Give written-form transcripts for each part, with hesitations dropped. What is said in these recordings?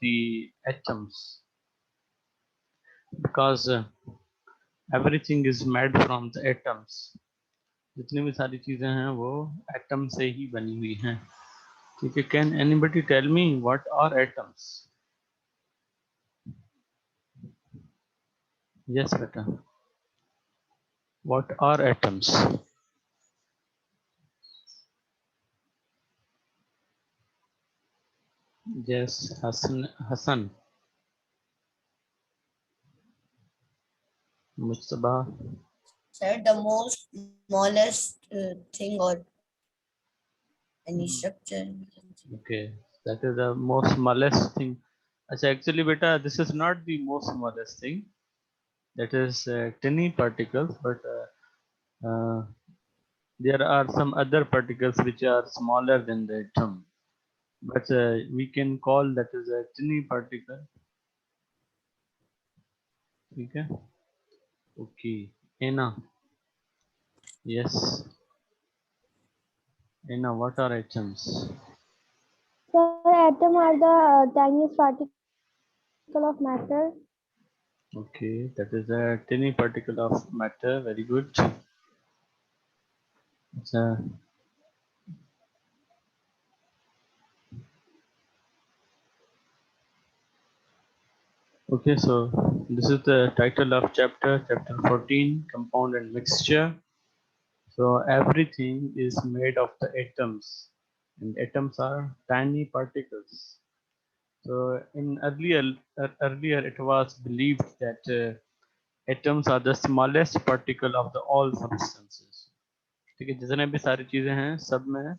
the atoms, because everything is made from the atoms. जितनी भी सारी चीजें हैं वो एटम से ही बनी हुई हैं. ठीक है. Can anybody tell me what are atoms? Yes बेटा, what are atoms? Yes Hasan Mustaba. Sir, the most smallest thing or any structure. Okay, that is the most smallest thing. अच्छा, actually beta, this is not the most smallest thing. That is tiny particles, but there are some other particles which are smaller than the atom. But we can call that as a tiny particle. Okay. Okay. Anna. Yes. Anna, what are atoms? Sir, atom are the tiniest particle of matter. Okay, that is a tiny particle of matter. Very good. It's a okay, so this is the title of chapter 14, compound and mixture. So everything is made of the atoms, and atoms are tiny particles. So in earlier it was believed that atoms are the smallest particle of the all substances. ठीक है, जितने भी सारी चीजें हैं सब में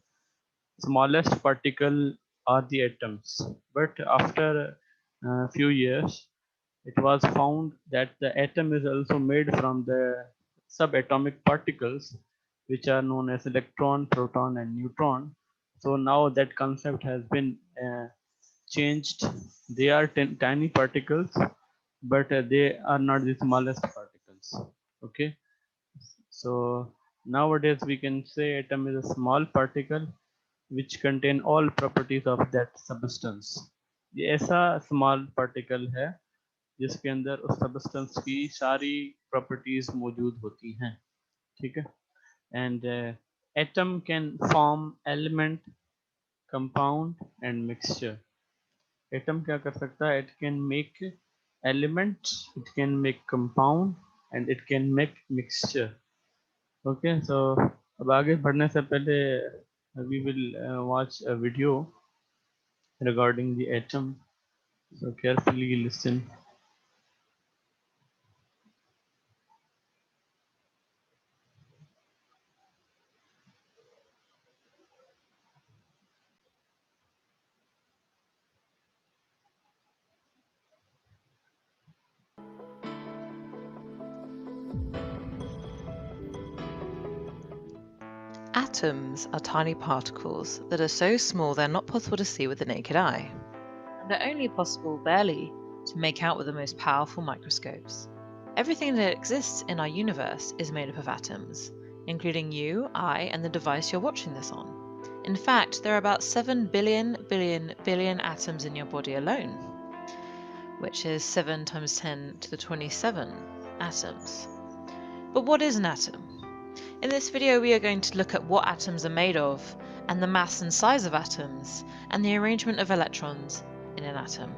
smallest particle are the atoms. But after few years, it was found that the atom is also made from the subatomic particles, which are known as electron, proton, and neutron. So now that concept has been changed. They are tiny particles, but they are not the smallest particles. Okay, so nowadays we can say atom is a small particle which contain all properties of that substance. ये ऐसा small particle है जिसके अंदर उस substance की सारी properties मौजूद होती हैं. ठीक है. And atom can form element, compound and mixture. Atom क्या कर सकता है? It can make elements, it can make compound and it can make mixture. Okay, so अब आगे बढ़ने से पहले we will watch a video regarding the atom. So carefully listen. Atoms are tiny particles that are so small they're not possible to see with the naked eye, and are only possible barely to make out with the most powerful microscopes. Everything that exists in our universe is made up of atoms, including you, I, and the device you're watching this on. In fact, there are about 7 billion atoms in your body alone, which is 7 times 10 to the 27 atoms. But what is an atom? In this video, we are going to look at what atoms are made of, and the mass and size of atoms, and the arrangement of electrons in an atom.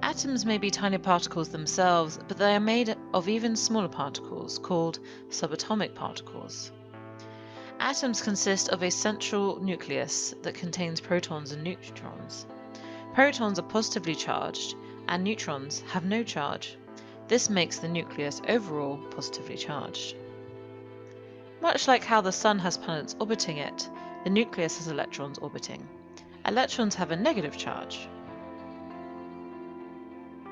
Atoms may be tiny particles themselves, but they are made of even smaller particles, called subatomic particles. Atoms consist of a central nucleus that contains protons and neutrons. Protons are positively charged, and neutrons have no charge. This makes the nucleus overall positively charged. Much like how the Sun has planets orbiting it, the nucleus has electrons orbiting. Electrons have a negative charge.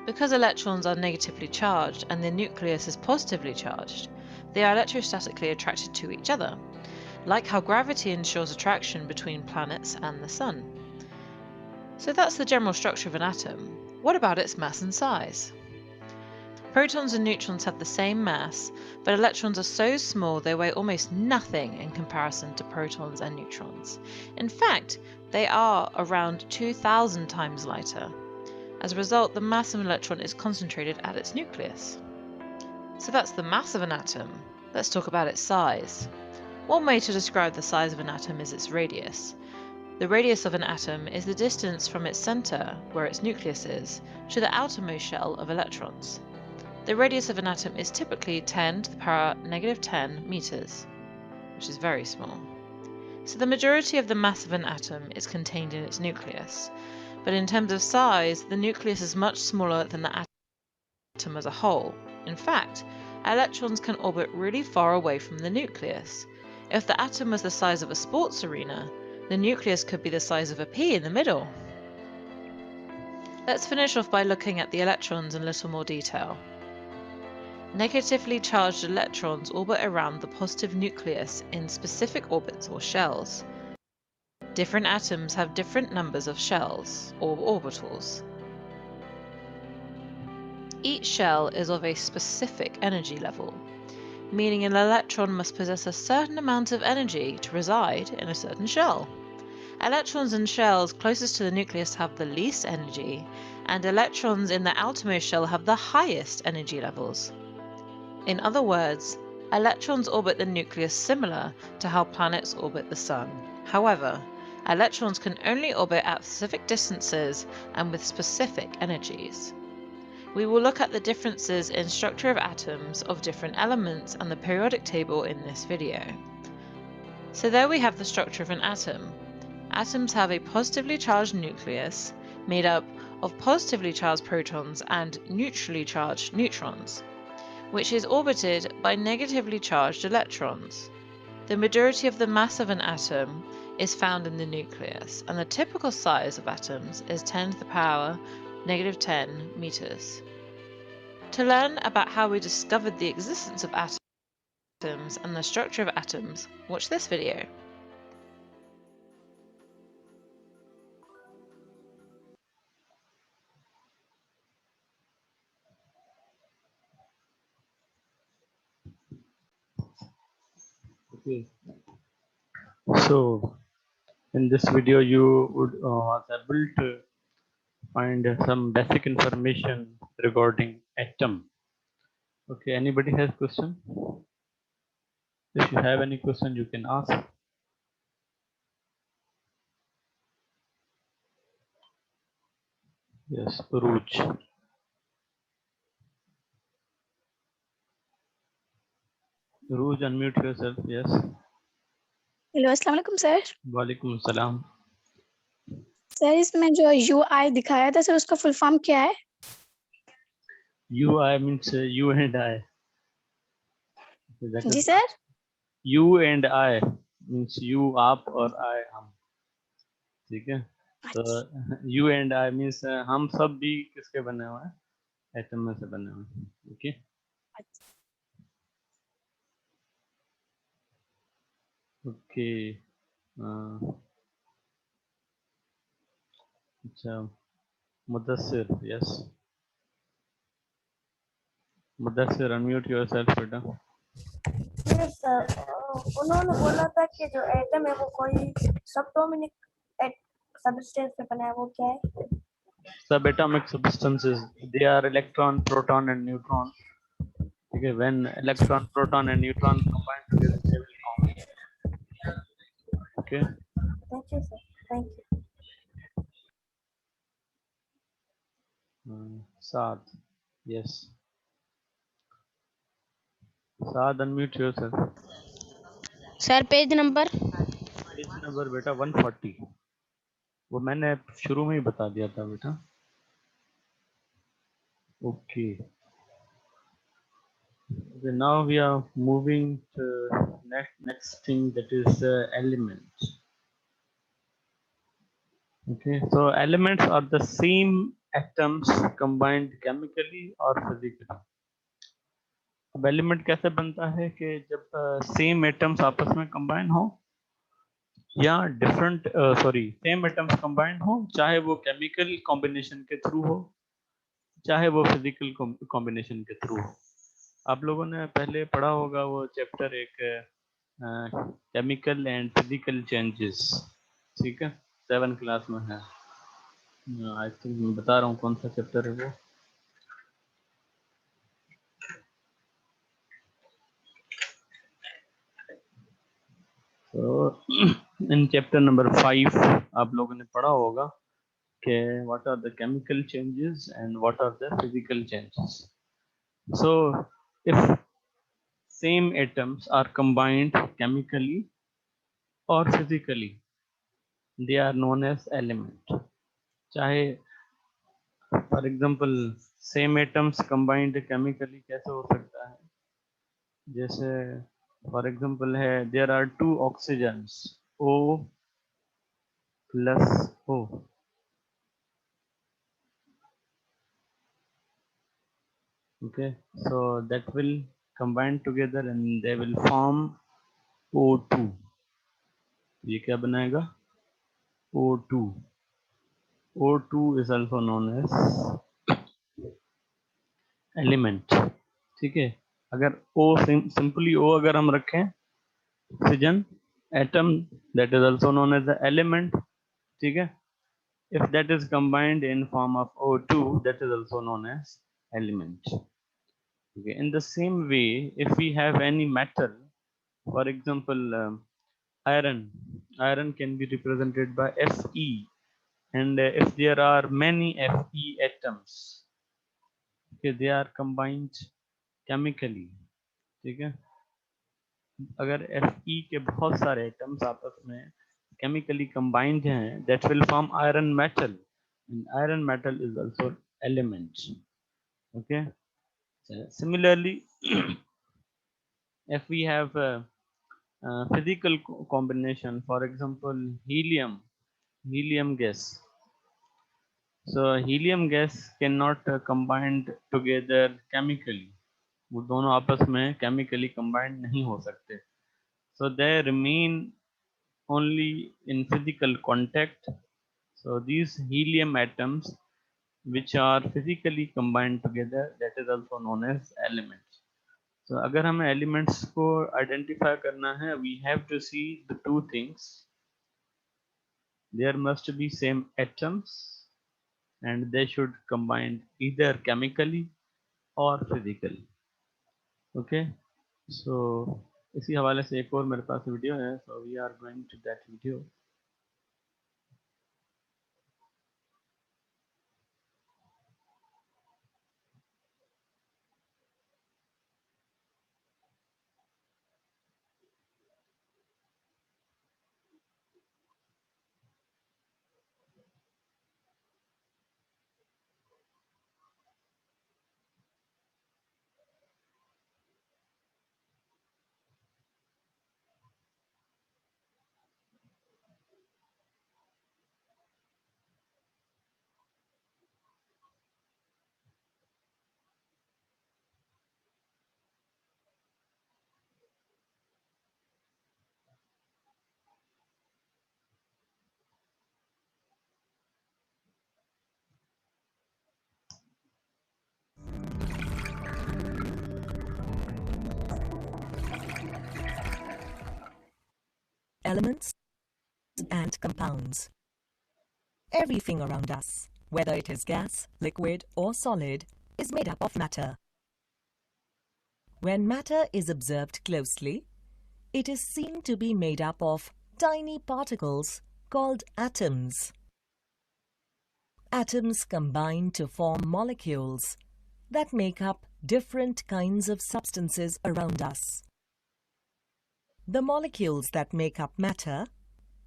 Because electrons are negatively charged and the nucleus is positively charged, they are electrostatically attracted to each other, like how gravity ensures attraction between planets and the Sun. So that's the general structure of an atom. What about its mass and size? Protons and neutrons have the same mass, but electrons are so small they weigh almost nothing in comparison to protons and neutrons. In fact, they are around 2,000 times lighter. As a result, the mass of an electron is concentrated at its nucleus. So that's the mass of an atom. Let's talk about its size. One way to describe the size of an atom is its radius. The radius of an atom is the distance from its center, where its nucleus is, to the outermost shell of electrons. The radius of an atom is typically 10 to the power -10 meters, which is very small. So the majority of the mass of an atom is contained in its nucleus. But in terms of size, the nucleus is much smaller than the atom as a whole. In fact, electrons can orbit really far away from the nucleus. If the atom was the size of a sports arena, the nucleus could be the size of a pea in the middle. Let's finish off by looking at the electrons in a little more detail. Negatively charged electrons orbit around the positive nucleus in specific orbits or shells. Different atoms have different numbers of shells, or orbitals. Each shell is of a specific energy level, meaning an electron must possess a certain amount of energy to reside in a certain shell. Electrons in shells closest to the nucleus have the least energy, and electrons in the outermost shell have the highest energy levels. In other words, electrons orbit the nucleus similar to how planets orbit the Sun. However, electrons can only orbit at specific distances and with specific energies. We will look at the differences in structure of atoms of different elements and the periodic table in this video. So there we have the structure of an atom. Atoms have a positively charged nucleus made up of positively charged protons and neutrally charged neutrons, which is orbited by negatively charged electrons. The majority of the mass of an atom is found in the nucleus, and the typical size of atoms is 10 to the power -10 meters. To learn about how we discovered the existence of atoms and the structure of atoms, watch this video. Okay. So in this video, you would was able to find some basic information regarding atom. Okay. Anybody has question? If you have any question, you can ask. Yes, Uruj. Uruj, unmute yourself. Yes. Hello अस्सलाम वालेकुम sir. वालेकुम सलाम. Sir इसमें जो UI दिखाया था sir उसका full form क्या है? UI means you and I. जी sir. You and I means you आप और I हम. ठीक है. तो you and I means हम सब भी किसके बने हुए हैं? एटम में से बने हुए हैं. ओके. ओके. अच्छा. Mudassir. Yes. Mudassir, unmute yourself बेटा. उन्होंने बोला था कि जो एटम है वो कोई सबटोमिक सबस्टेंस से बना है, वो क्या है? Subatomic substances, they are electron, proton and neutron. Okay, when electron, proton and neutron combine together, they will form. Okay. Thank you, sir. Thank you. Saad, yes. Saad, unmute yourself. Sir page number बेटा 140. वो मैंने शुरू में ही बता दिया था बेटा. Okay. Okay, now we are moving to next thing, that is elements. Okay, so elements are the same atoms combined chemically or physically. अब एलिमेंट कैसे बनता है कि जब सेम एटम्स आपस में कंबाइन हो या डिफरेंट सेम एटम्स कंबाइन हो, चाहे वो केमिकल कॉम्बिनेशन के थ्रू हो चाहे वो फिजिकल कॉम्बिनेशन के थ्रू हो. आप लोगों ने पहले पढ़ा होगा वो चैप्टर एक केमिकल एंड फिजिकल चेंजेस. ठीक है, 7th क्लास में है. आई थिंक मैं बता रहा हूँ कौन सा चैप्टर है वो। तो इन चैप्टर नंबर 5 आप लोगों ने पढ़ा होगा कि what are the chemical changes and what are the physical changes. So if same atoms are combined chemically or physically, they are known as element। चाहे for example same atoms combined chemically कैसे हो सकता है, जैसे for example है there are two oxygens O plus O, okay, so that will combine together and they will form O2। ये क्या बनाएगा? O2। O2 is also known as element. ठीक है, अगर O सिंपली O अगर हम रखें, oxygen atom that is also known as the element. ठीक है, if that is combined in form of O2, that is also known as element। Okay, in the same way, if we have any metal, for example iron, iron can be represented by Fe, and if there are many Fe atoms, okay, they are combined chemically। ठीक है, अगर Fe के बहुत सारे atoms आपस में chemically combined हैं, that will form iron metal, and iron metal is also element। Okay, so similarly if we have a physical combination, for example helium gas, so helium gas cannot combined together chemically, वो दोनों आपस में chemically combined नहीं हो सकते, so they remain only in physical contact। So these helium atoms which are physically combined together, that is also known as elements। So अगर हमें elements को identify करना है, we have to see the two things, there must be same atoms and they should combine either chemically or physically। Okay, so इसी हवाले से एक और मेरे पास वीडियो है, so we are going to that video। Elements and compounds. Everything around us, whether it is gas, liquid, or solid, is made up of matter. When matter is observed closely, it is seen to be made up of tiny particles called atoms. Atoms combine to form molecules that make up different kinds of substances around us. The molecules that make up matter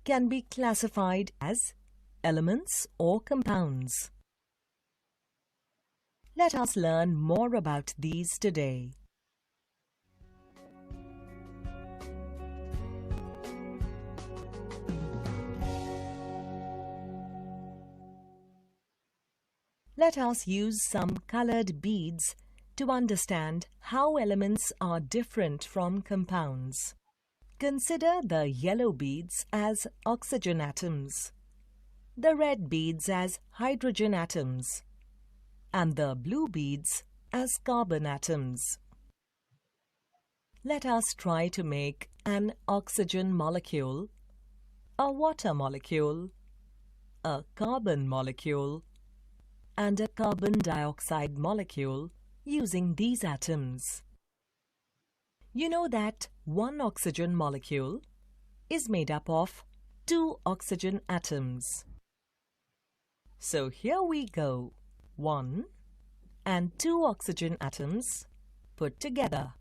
can be classified as elements or compounds. Let us learn more about these today. Let us use some colored beads to understand how elements are different from compounds. Consider the yellow beads as oxygen atoms, the red beads as hydrogen atoms, and the blue beads as carbon atoms. Let us try to make an oxygen molecule, a water molecule, a carbon molecule and a carbon dioxide molecule using these atoms. You know that one oxygen molecule is made up of 2 oxygen atoms. So here we go, 1 and 2 oxygen atoms put together,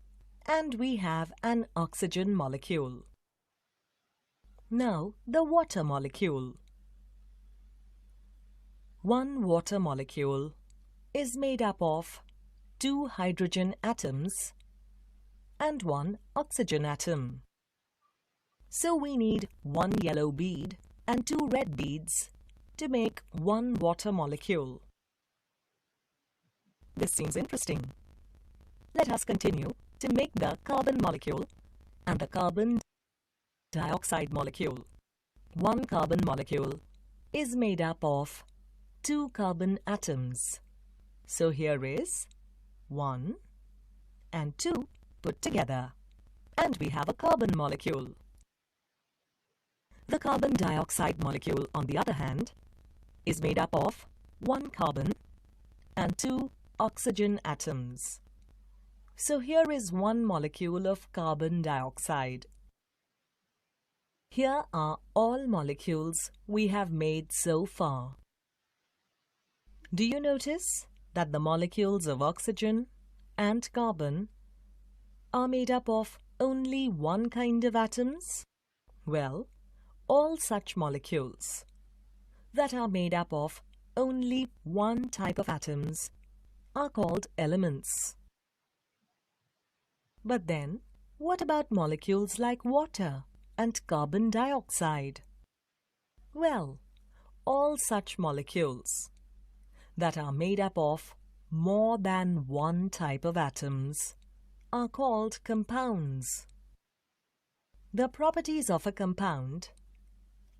and we have an oxygen molecule. Now the water molecule. One water molecule is made up of 2 hydrogen atoms and 1 oxygen atom. So we need 1 yellow bead and 2 red beads to make 1 water molecule. This seems interesting. Let us continue to make the carbon molecule and the carbon dioxide molecule. One carbon molecule is made up of 2 carbon atoms. So here is 1 and 2 put together, and we have a carbon molecule. The carbon dioxide molecule, on the other hand, is made up of 1 carbon and 2 oxygen atoms. So here is 1 molecule of carbon dioxide. Here are all molecules we have made so far. Do you notice that the molecules of oxygen and carbon are made up of only 1 kind of atoms? Well, all such molecules that are made up of only 1 type of atoms are called elements. But then, what about molecules like water and carbon dioxide? Well, all such molecules that are made up of more than 1 type of atoms are called compounds. The properties of a compound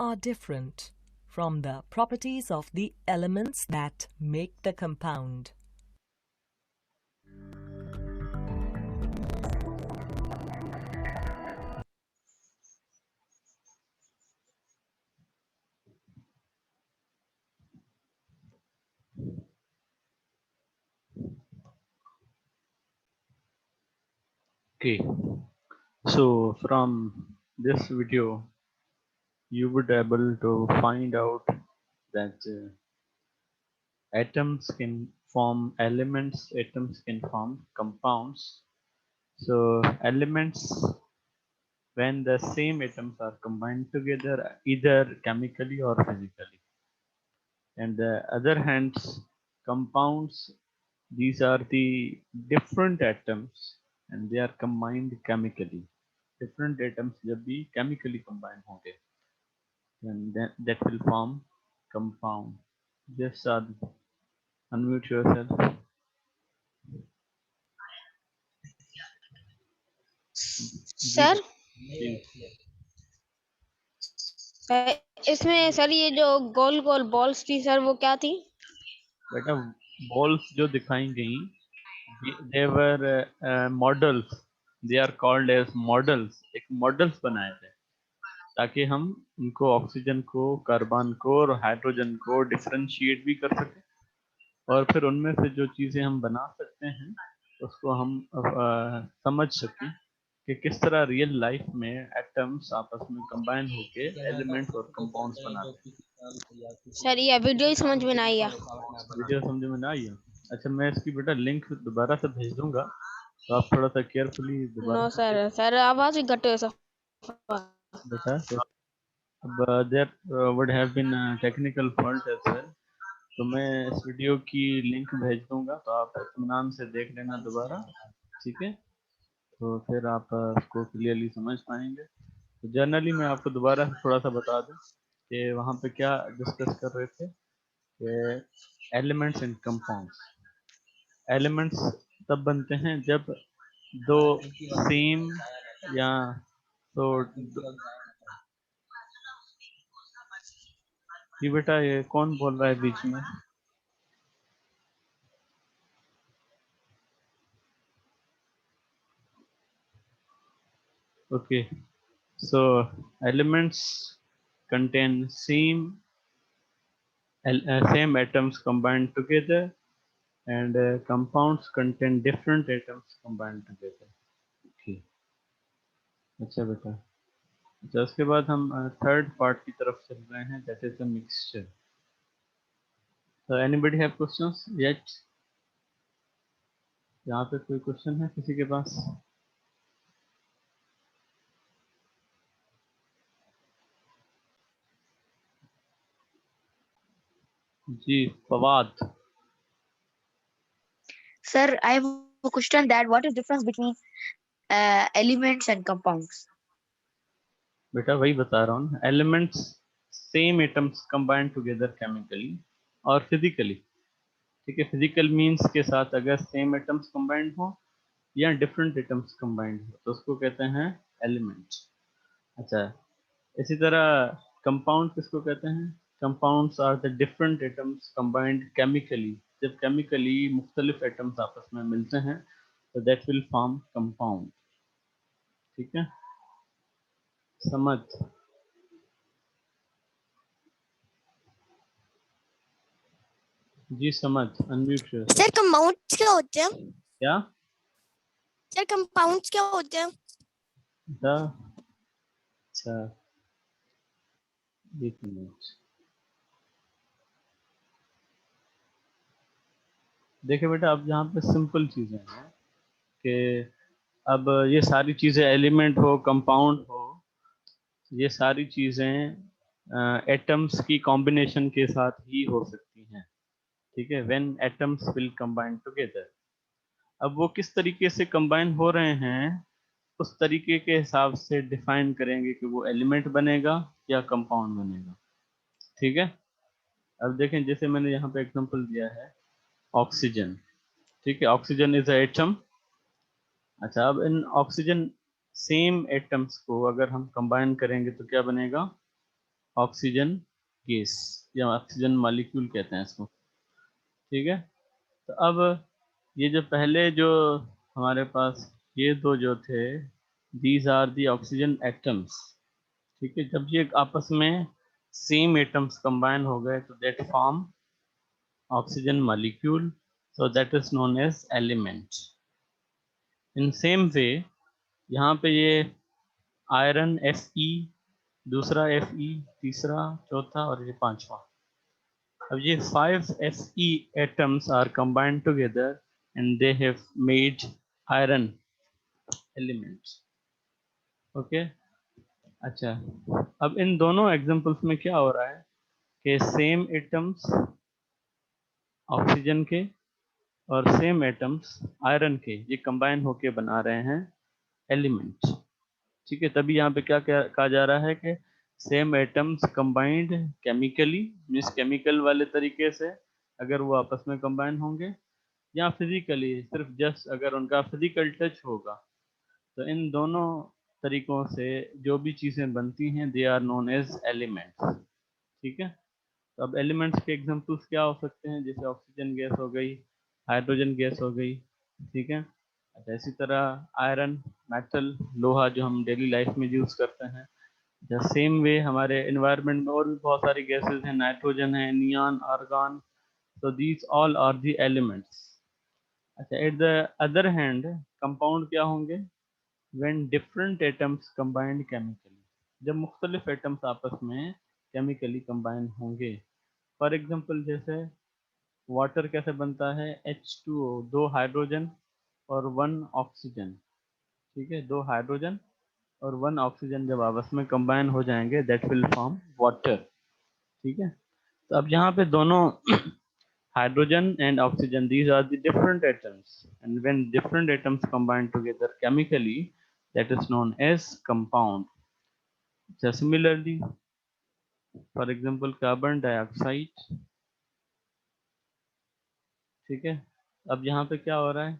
are different from the properties of the elements that make the compound. Okay, so from this video, you would able to find out that atoms can form elements, atoms can form compounds. So elements, when the same atoms are combined together, either chemically or physically. And the other hands, compounds, these are the different atoms and they are combined chemically. Different atoms जब भी chemically combine होंगे, and that will form compound. Just unmute yourself. Ji sir जी इसमें sir ये जो गोल गोल balls थी sir वो क्या थी? बेटा balls जो दिखाई गई, they were models. They are called as models. एक models बनाए थे ताकि हम उनको ऑक्सीजन को, कार्बन को और हाइड्रोजन को डिफरेंशिएट भी कर सकें, और फिर उनमें से जो चीज़ें हम बना सकते हैं उसको हम समझ सकें कि किस तरह रियल लाइफ में एटम्स आपस में कंबाइन होके एलिमेंट्स और कंपाउंड्स बनाते हैं। सर ये वीडियो ही समझ में नहीं आया। वीडियो समझ में ना आई है? अच्छा, मैं इसकी बेटा लिंक दोबारा से भेज दूंगा, तो आप थोड़ा सा केयरफुली दोबारा नो से सर, सर आवाज ही घटे सर। बेटा। तो अब there would have been technical fault as well, तो मैं इस वीडियो की लिंक भेज दूंगा, तो आप इत्मीनान से देख लेना दोबारा, ठीक है? तो फिर आप उसको क्लियरली समझ पाएंगे। तो जनरली मैं आपको दोबारा थोड़ा सा बता दूं कि वहाँ पे क्या डिस्कस कर रहे थे कि एलिमेंट्स एंड कंपाउंड्स। एलिमेंट्स तब बनते हैं जब दो सेम या तो ये बेटा ये कौन बोल रहा है बीच में? Okay, so elements contain same same atoms combined together, and compounds contain different atoms combined together. Okay. अच्छा बेटा, अच्छा उसके बाद हम थर्ड पार्ट की तरफ चल रहे हैं, that is the mixture. So anybody have questions yet? यहाँ पे कोई क्वेश्चन है किसी के पास? जी Fawad. Sir, I have a question that what is difference between elements and compounds? बेटा वही बता रहा हूँ, elements same atoms combined together chemically और फिजिकली. ठीक है, फिजिकल मींस के साथ अगर सेम एटम्स कंबाइंड हो या डिफरेंट एटम्स कंबाइंड हो तो उसको कहते हैं एलिमेंट. अच्छा, इसी तरह कंपाउंड किसको कहते हैं? Compounds are the different atoms combined chemically. जब केमिकली मुख्तलिफ एटम्स आपस में मिलते हैं तो दैट विल फॉर्म कंपाउंड. ठीक है, समझ. जी समझ, अनम्यूट. सर कंपाउंड्स क्या होते हैं? क्या सर कंपाउंड्स क्या होते हैं? द अच्छा, एक मिनट. देखिए बेटा, अब यहाँ पे सिंपल चीजें हैं कि अब ये सारी चीजें एलिमेंट हो कंपाउंड हो, ये सारी चीजें एटम्स की कॉम्बिनेशन के साथ ही हो सकती हैं. ठीक है, when atoms will combine together. अब वो किस तरीके से कंबाइन हो रहे हैं उस तरीके के हिसाब से डिफाइन करेंगे कि वो एलिमेंट बनेगा या कंपाउंड बनेगा. ठीक है, अब देखें जैसे मैंने यहाँ पे एग्जांपल दिया है ऑक्सीजन. ठीक है, ऑक्सीजन इज अ एटम. अच्छा, अब इन ऑक्सीजन सेम एटम्स को अगर हम कंबाइन करेंगे तो क्या बनेगा? ऑक्सीजन गैस या ऑक्सीजन मॉलिक्यूल कहते हैं इसको. ठीक है, तो अब ये जो पहले जो हमारे पास ये दो जो थे, these are the oxygen atoms. ठीक है, जब ये आपस में सेम एटम्स कंबाइन हो गए तो that form oxygen molecule, so that is known as element. In same way, यहाँ पे ये आयरन Fe, दूसरा Fe, तीसरा, चौथा और ये पांचवा. अब ये 5 Fe atoms are combined together and they have made iron element. Okay. अच्छा, अब इन दोनों एग्जांपल्स में क्या हो रहा है कि सेम एटम्स ऑक्सीजन के और सेम एटम्स आयरन के ये कंबाइन होके बना रहे हैं एलिमेंट. ठीक है, तभी यहाँ पे क्या कहा जा रहा है कि same atoms combined chemically, means chemical वाले तरीके से अगर वो आपस में कंबाइन होंगे, या फिजिकली सिर्फ जस्ट अगर उनका फिजिकल टच होगा, तो इन दोनों तरीकों से जो भी चीज़ें बनती हैं they are known as elements. ठीक है, तो अब एलिमेंट्स के एग्जांपल्स क्या हो सकते हैं? जैसे ऑक्सीजन गैस हो गई, हाइड्रोजन गैस हो गई. ठीक है, अच्छा इसी तरह आयरन, मेटल, लोहा जो हम डेली लाइफ में यूज़ करते हैं. द सेम वे हमारे एनवायरनमेंट में और भी बहुत सारी गैसेस हैं, नाइट्रोजन है, neon, argon. so these all are the elements. अच्छा, at the other hand compound क्या होंगे? when different atoms combined chemically, जब मुख्तलिफ एटम्स आपस में केमिकली कंबाइन होंगे. फॉर एग्जांपल जैसे वाटर कैसे बनता है? H2O, दो हाइड्रोजन और वन ऑक्सीजन. ठीक है, दो हाइड्रोजन और वन ऑक्सीजन जब आपस में कंबाइन हो जाएंगे दैट विल फॉर्म वाटर. ठीक है, तो अब यहाँ पे दोनों hydrogen and oxygen, these are the different atoms, and when different atoms combine together chemically that is known as compound. Similarly for example carbon dioxide. ठीक है, अब यहाँ पे क्या हो रहा है?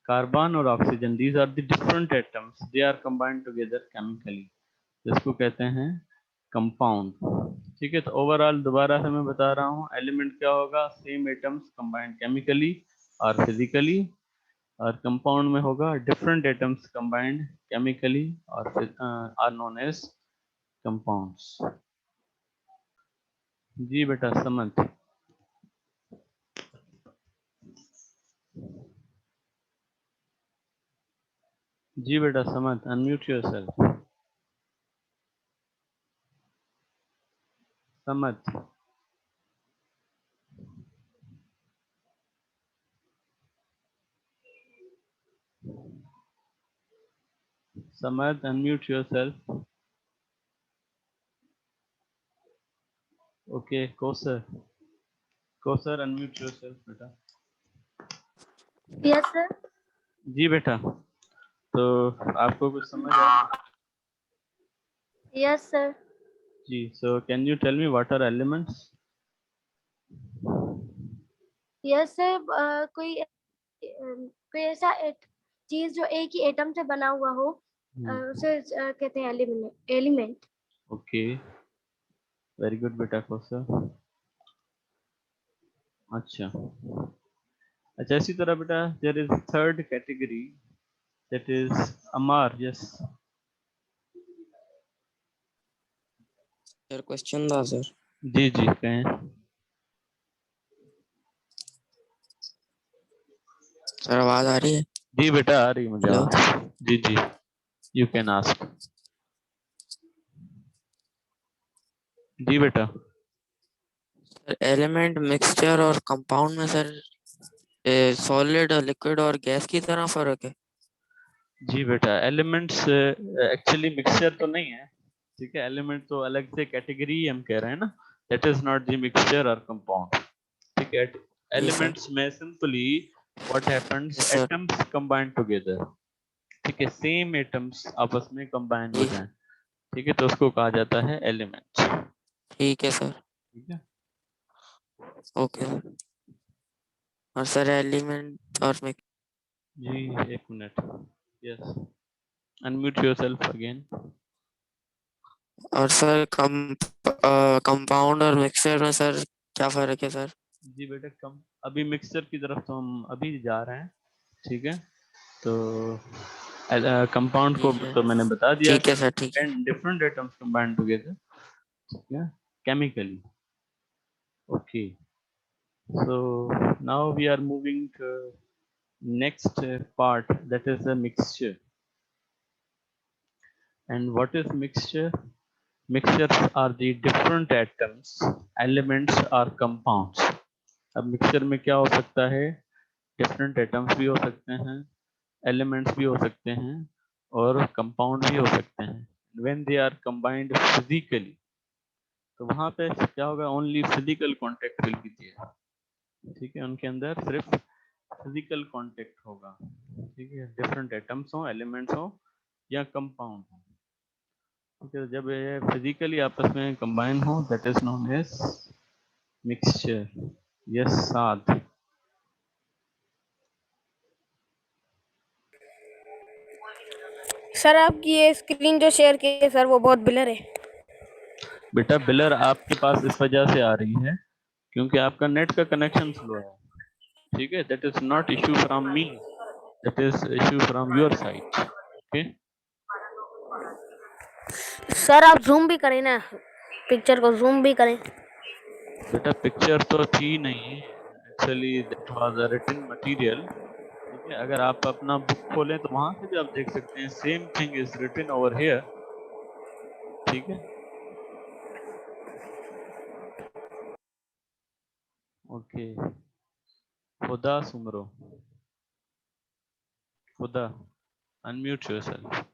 कार्बन और oxygen, these are the different atoms, they are combined together chemically, जिसको कहते हैं कंपाउंड. ठीक है, तो ओवरऑल दोबारा से मैं बता रहा हूँ, एलिमेंट क्या होगा? सेम एटम्स कंबाइंड केमिकली और फिजिकली, और कंपाउंड में होगा डिफरेंट एटम्स कंबाइंड केमिकली और आर नोन एज कंपाउंड्स. जी बेटा समझ। जी बेटा समझ, अनम्यूट योरसेल्फ। समझ। समझ, unmute yourself. Okay Kausar, Kausar unmute yourself बेटा। Yes sir. जी बेटा, तो आपको कुछ समझ आया? Yes sir. जी, so can you tell me what are elements? Yes sir. कोई ऐसा चीज जो एक ही एटम से बना हुआ हो उसे कहते हैं एलिमेंट। ओके, वेरी गुड बेटा कोसर। अच्छा, अच्छा इसी तरह बेटा there is third category that is अमार। यस सर क्वेश्चन था सर। जी जी कहें। सर आवाज आ रही है? जी बेटा आ रही मुझे आवाज। जी जी, यू कैन आस्क। जी बेटा। सर एलिमेंट, मिक्सचर और कंपाउंड में सर सॉलिड, लिक्विड और गैस की तरह फर्क है? जी बेटा, एलिमेंट्स एक्चुअली मिक्सचर तो नहीं है, ठीक है। एलिमेंट तो अलग से कैटेगरी हम कह रहे हैं ना, that is not the mixture और कंपाउंड, ठीक है। एलिमेंट्स में simply what happens, atoms combine together, ठीक है। सेम एटम्स आपस में कंबाइन हो जाएं, ठीक है, तो उसको कहा जाता है एलिमेंट्स। ठीक है सर। ठीक है, ओके सर। और सर एलिमेंट और मिक्स। जी एक minute. Yes, unmute yourself again. और सर कंपाउंड और मिक्सचर में सर क्या फर्क है सर? जी बेटा कम, अभी मिक्सचर की तरफ तो हम अभी जा रहे हैं, ठीक है। तो कंपाउंड को तो मैंने बता दिया, ठीक है सर, ठीक है। डिफरेंट एटम्स कंबाइन टुगेदर, ठीक है, chemically. Okay, so now we are moving to next part, that is the mixture. And what is mixture? Mixtures are the different atoms, elements or compounds. अब mixture में क्या हो सकता है, different atoms भी हो सकते हैं, एलिमेंट्स भी हो सकते हैं और कंपाउंड भी हो सकते हैं। When they are combined physically, तो वहां पे क्या होगा, only physical contact will be there, ठीक है। उनके अंदर सिर्फ फिजिकल कांटेक्ट होगा, ठीक है। डिफरेंट एटम्स हो, एलिमेंट्स हो या कंपाउंड हो, ठीक है। जब ये फिजिकली आपस में कंबाइन हो, that is known as mixture. Yes साथ। सर आपकी ये स्क्रीन जो शेयर की है सर वो बहुत ब्लर है। बेटा बिलर आपके पास इस वजह से आ रही है क्योंकि आपका नेट का कनेक्शन स्लो है, ठीक है। That is not issue from me, that is issue from your side, okay. Sir आप जूम भी करें ना, पिक्चर को जूम भी करें। बेटा पिक्चर तो थी नहीं, actually that was a written material, ठीक है। अगर आप अपना बुक खोलें तो वहां से भी आप देख सकते हैं, same thing is written over here, ठीक है। ओके, खुदा सुमरो, खुदा अनम्यूट योरसेल्फ।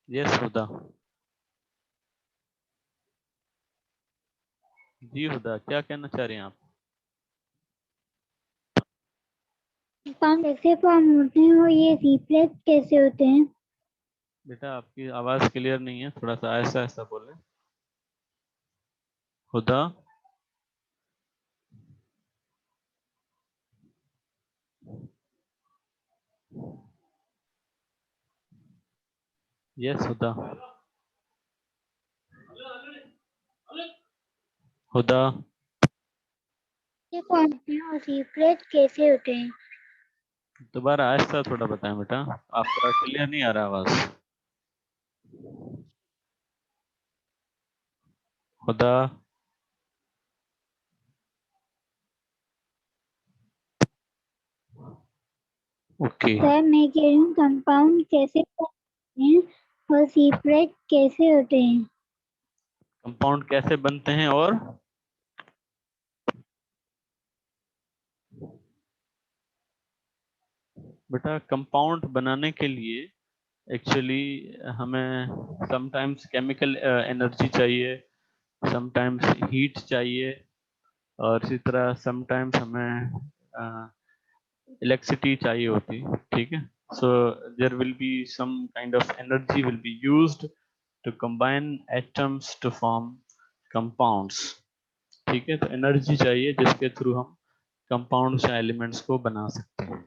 यस खुदा। जी खुदा, क्या कहना चाह रहे हैं आप? कंपाउंड कैसे फॉर्म होते हैं और ये रिप्लेस कैसे होते हैं? बेटा आपकी आवाज क्लियर नहीं है, थोड़ा सा ऐसा ऐसा बोले। खुदा, यस खुदा, खुदा। ये फॉर्म होते हैं और रिप्लेस कैसे होते हैं? दोबारा ऐसा थोड़ा बताएं बेटा, आपका क्लियर नहीं आ रहा आवाज। खुदा ओके सर मैं कह रही हूँ कंपाउंड कैसे बनते हैं और सेपरेट कैसे होते हैं? कंपाउंड कैसे बनते हैं और बेटा कंपाउंड बनाने के लिए एक्चुअली हमें समटाइम्स केमिकल एनर्जी चाहिए, समटाइम्स हीट चाहिए, और इसी तरह समटाइम्स हमें इलेक्ट्रिसिटी चाहिए होती, ठीक है। So there will be some kind of energy will be used to combine atoms to form compounds, ठीक है। तो एनर्जी चाहिए जिसके थ्रू हम कंपाउंड्स या एलिमेंट्स को बना सकते हैं।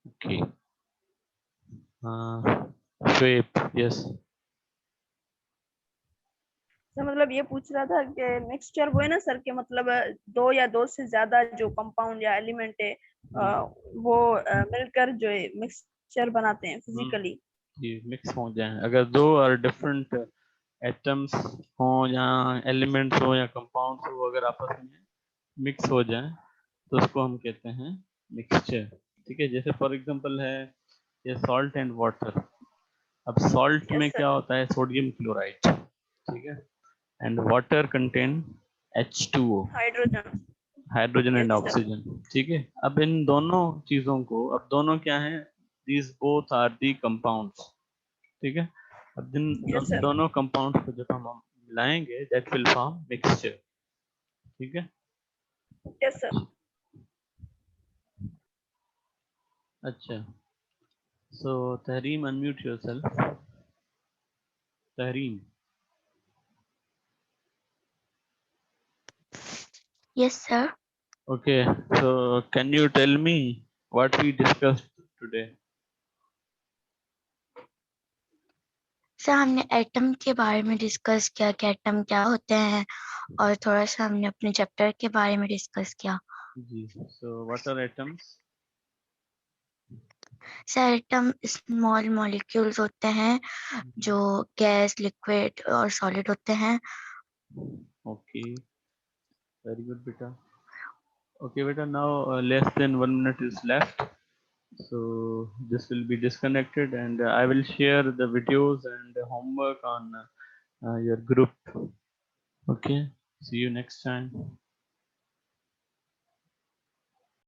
ओके शेप यस सर मतलब ये पूछ रहा था कि मिक्सचर वो है ना सर, के मतलब दो या दो से ज्यादा जो कंपाउंड या एलिमेंट है वो मिलकर जो है मिक्सचर बनाते हैं फिजिकली। ये मिक्स हो जाए, अगर दो और डिफरेंट एटम्स हो या एलिमेंट्स हो या कंपाउंड्स हो, अगर आपस में मिक्स हो जाए तो उसको हम कहते हैं मिक्सचर, ठीक है। जैसे फॉर एग्जांपल है ये सॉल्ट एंड वाटर। अब सॉल्ट में क्या होता है, सोडियम क्लोराइड, ठीक है, and water contain H2O, hydrogen. Hydrogen and Yes, sir. Oxygen, ठीक है। अब इन दोनों चीजों को, अब दोनों क्या हैं, these both are the compounds, ठीक है। अब जिन Yes, sir. दोनों कंपाउंड्स को जब हम मिलाएंगे दैट विल फॉर्म मिक्सचर, ठीक है। Yes, sir. अच्छा, so Tahreem unmute yourself. Tahreem Yes, sir. okay, so can you tell me what we discussed today? Sir हमने एटम के बारे में डिस्कस किया कि एटम क्या होते हैं, और थोड़ा सा हमने अपने चैप्टर के बारे में डिस्कस किया। जी, so what are atoms? Sir atom small molecules होते हैं जो गैस, लिक्विड और सॉलिड होते हैं। Okay, very good beta. Okay beta, now less than 1 minute is left, so this will be disconnected and I will share the videos and the homework on your group. Okay, see you next time.